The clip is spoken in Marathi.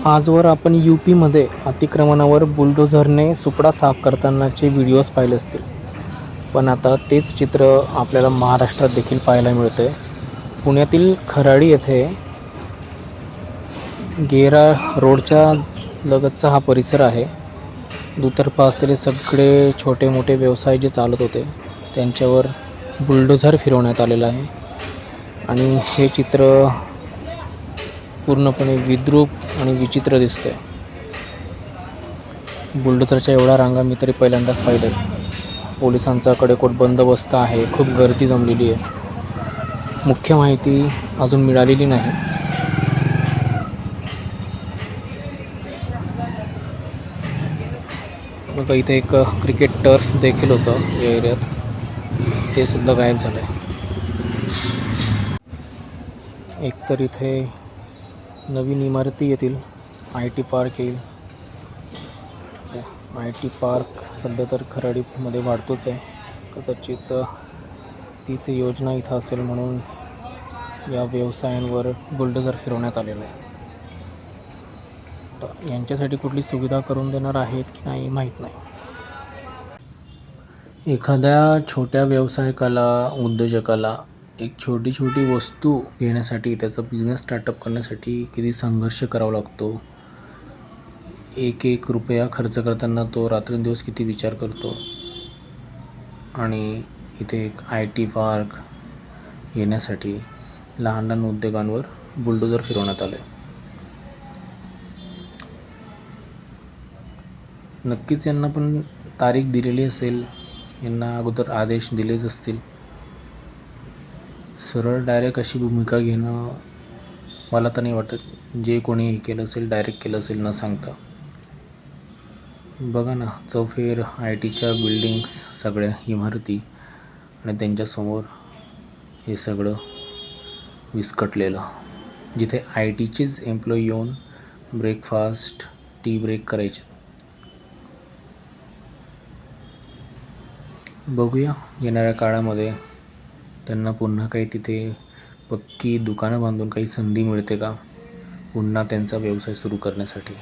आजवर आपण यूपीमध्ये अतिक्रमणावर बुलडोझरने सुपडा साफ करतानाचे व्हिडिओज पाहिले असतील, पण आता तेच चित्र आपल्याला महाराष्ट्रात देखील पाहायला मिळते. पुण्यातील खराडी येथे गेरा रोडच्या लगतचा हा परिसर आहे. दुतर्फा असलेले सगळे छोटे मोठे व्यवसाय जे चालत होते त्यांच्यावर बुलडोझर फिरवण्यात आलेलं आहे आणि हे चित्र पूर्णपणे विद्रूप आणि विचित्र दिसतंय. बुलडोझरच्या एवढ्या रांगा मी तरी पहिल्यांदाच पाहिल्यात. पोलिसांचा कडेकोट बंदोबस्त आहे, खूप गर्दी जमलेली आहे. मुख्य माहिती अजून मिळालेली नाही. बघा, इथे एक क्रिकेट टर्फ देखील होतं या एरियात, ते सुद्धा गायब झालं आहे. एकतर इथे नवीन इमारती येतील, IT पार्क येईल. IT पार्क सध्या तर खराडीमध्ये वाढतोच आहे. कदाचित तीच योजना इथं असेल म्हणून या व्यवसायांवर बुलडोझर फिरवण्यात आलेलं आहे. तर यांच्यासाठी कुठली सुविधा करून देणार आहेत की नाही माहीत नाही. एखाद्या छोट्या व्यावसायिकाला, उद्योजकाला एक छोटी वस्तू घेण्यासाठी, त्याचा बिझनेस स्टार्टअप करण्यासाठी किती संघर्ष करावा लागतो. एक रुपया खर्च करताना तो रात्रंदिवस किती विचार करतो. आणि इथे एक IT पार्क येण्यासाठी लहान उद्योगांवर बुलडोझर फिरवण्यात आले. नक्कीच यांना पण तारीख दिलेली असेल, यांना अगोदर आदेश दिलेच असतील. सरळ डायरेक्ट अशी भूमिका घेणं मला तर नाही वाटत. जे कोणी हे केलं असेल, डायरेक्ट केलं असेल न सांगता. बघा ना, चौफेर ITच्या बिल्डिंग्स, सगळ्या इमारती आणि त्यांच्यासमोर हे सगळं विस्कटलेलं, जिथे ITचेच एम्प्लॉई येऊन ब्रेकफास्ट, टी ब्रेक करायचे. बघूया येणाऱ्या काळामध्ये त्यांना पुन्हा काही तिथे पक्की दुकानं बांधून काही संधी मिळते का पुन्हा त्यांचा व्यवसाय सुरू करण्यासाठी.